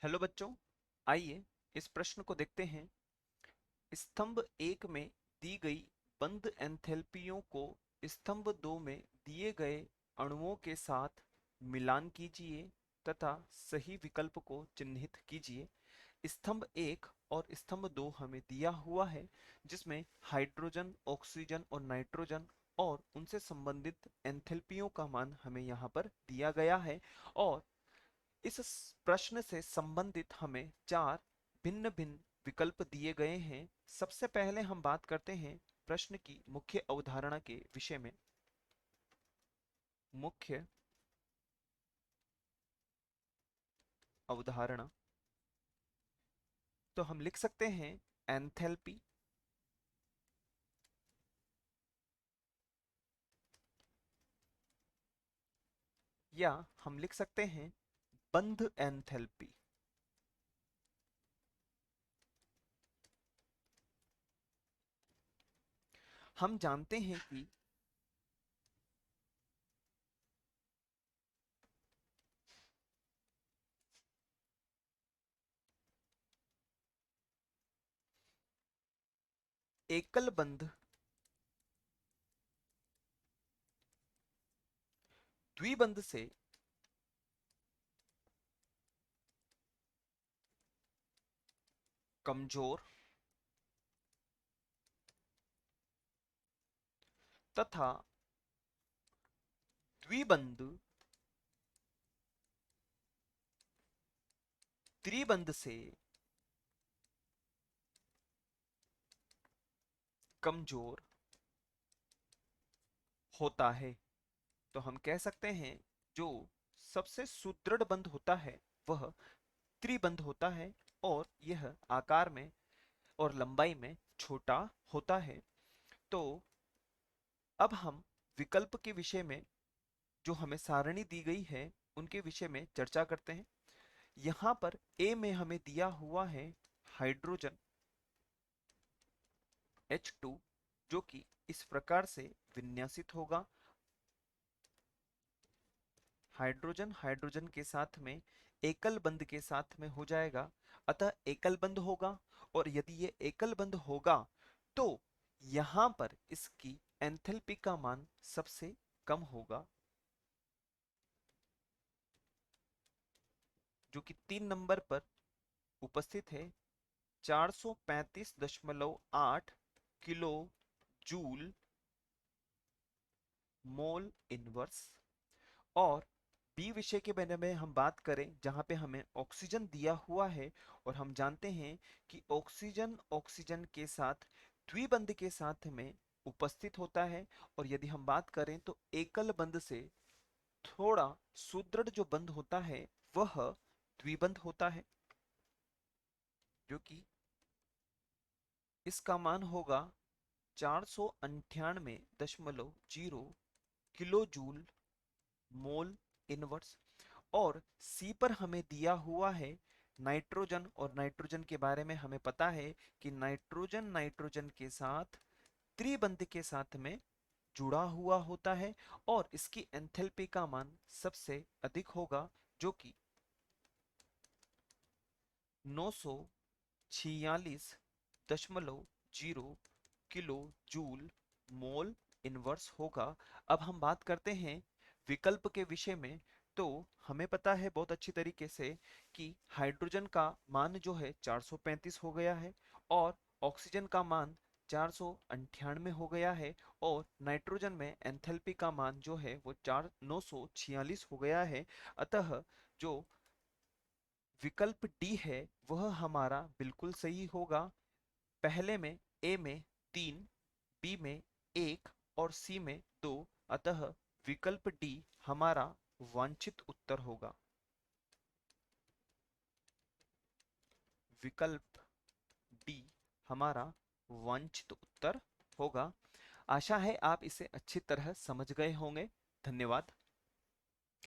Hello बच्चों, आइए इस प्रश्न को देखते हैं। स्तंभ एक में दी गई बंद एंथैल्पियों को स्तंभ दो में दिए गए अणुओं के साथ मिलान कीजिए तथा सही विकल्प को चिन्हित कीजिए। स्तंभ एक और स्तंभ दो हमें दिया हुआ है, जिसमें हाइड्रोजन, ऑक्सीजन और नाइट्रोजन और उनसे संबंधित एंथैल्पियों का मान हमें यहाँ पर दिया गया है। और इस प्रश्न से संबंधित हमें चार भिन्न भिन्न विकल्प दिए गए हैं। सबसे पहले हम बात करते हैं प्रश्न की मुख्य अवधारणा के विषय में। मुख्य अवधारणा, तो हम लिख सकते हैं एंथैल्पी या हम लिख सकते हैं बंध एंथैल्पी। हम जानते हैं कि एकल बंध द्विबंध से कमजोर तथा द्विबंध त्रिबंध से कमजोर होता है। तो हम कह सकते हैं जो सबसे सुदृढ़ बंध होता है वह त्रिबंध होता है और यह आकार में और लंबाई में छोटा होता है। तो अब हम विकल्प के विषय में, जो हमें सारणी दी गई है, उनके विषय में चर्चा करते हैं। यहाँ पर ए में हमें दिया हुआ है हाइड्रोजन H2, जो कि इस प्रकार से विन्यासित होगा। हाइड्रोजन हाइड्रोजन के साथ में एकल बंध के साथ में हो जाएगा, अतः एकल बंध होगा। और यदि ये एकल बंध होगा तो यहां पर इसकी एंथैल्पी का मान सबसे कम होगा, जो कि 3 नंबर पर उपस्थित है। 435.8 किलो जूल मोल इनवर्स। और बी विषय के बारे में हम बात करें, जहां पे हमें ऑक्सीजन दिया हुआ है और हम जानते हैं कि ऑक्सीजन ऑक्सीजन के साथ द्विबंध के साथ में उपस्थित होता है। और यदि हम बात करें तो एकल बंध से थोड़ा सुदृढ़ जो बंध होता है वह द्विबंध होता है, जो कि इसका मान होगा 498.0 किलो जूल मोल इनवर्स। और सी पर हमें दिया हुआ है नाइट्रोजन, और नाइट्रोजन के बारे में हमें पता है कि नाइट्रोजन नाइट्रोजन के साथ त्रिबंध के साथ में जुड़ा हुआ होता है और इसकी एंथैल्पी का मान सबसे अधिक होगा, जो कि 946.0 किलो जूल मोल इनवर्स होगा। अब हम बात करते हैं विकल्प के विषय में। तो हमें पता है बहुत अच्छी तरीके से कि हाइड्रोजन का मान जो है 435 हो गया है और ऑक्सीजन का मान 498 हो गया है और नाइट्रोजन में एंथैल्पी का मान जो है वो 946 हो गया है। अतः जो विकल्प डी है वह हमारा बिल्कुल सही होगा। पहले में ए में 3, बी में 1 और सी में 2। अतः विकल्प डी हमारा वांछित उत्तर होगा। विकल्प डी हमारा वांछित उत्तर होगा। आशा है आप इसे अच्छी तरह समझ गए होंगे। धन्यवाद।